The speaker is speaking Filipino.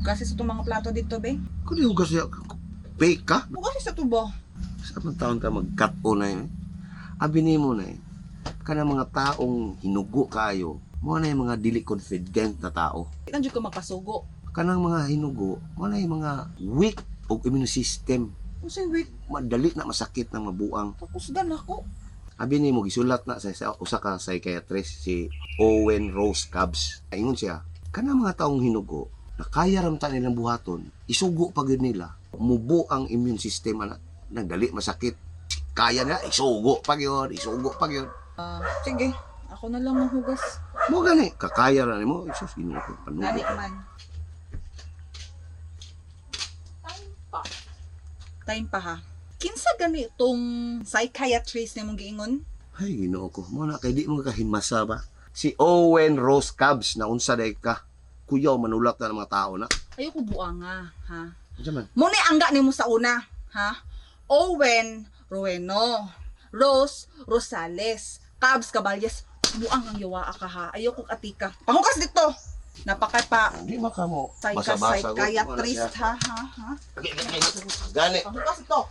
Hugasin sa itong mga plato dito, be. Kung di hugas niya, fake ka? Hugasin sa tubo. Sa mga taon ka mag-cut o na yun. Abi ni mo na yun. Kana mga taong hinugo kayo, mo na yung mga dili confident na tao. Nandiyo ko magpasugo. Kanang mga hinugo, mo na yung mga weak o immune system. Kung sa'yo, wait. Madali na masakit ng mabuang. Takusgan ako. Abi ni mo gisulat na sa usa ka psychiatrist si Owen Rose Cobbs. Ingon siya, kanang mga taong hinugo, na kaya ramta nilang buhaton, isugo pa gyud nila. Mubo ang immune system ana nang dali masakit. Kaya na isugo pa gyud, isugo pa gyud. Sige. Ako na lang maghugas. Mo gani kakaya ra nimo, isus Ginoo ko Gani panugo. man. Time pa ha. Kinsa gani itong psychiatrist na mong giingon? Ay Ginoo ko, mo na kay di mo kahimasa ba? Si Owen Rose Cobbs na unsa day ka? Kuyaw manulat na ng mga tao na. Ayoko buanga, ha? Unsa man? Muna angga nimo sa una, ha? Owen Rueno, Rose Rosales, Cabs Caballes, buang ang yawa ka ha. Ayoko atika. Pangukas dito. Napakay pa Di ba ka mo basa-basa psychiatrist ha. Gani. Pangukas ito.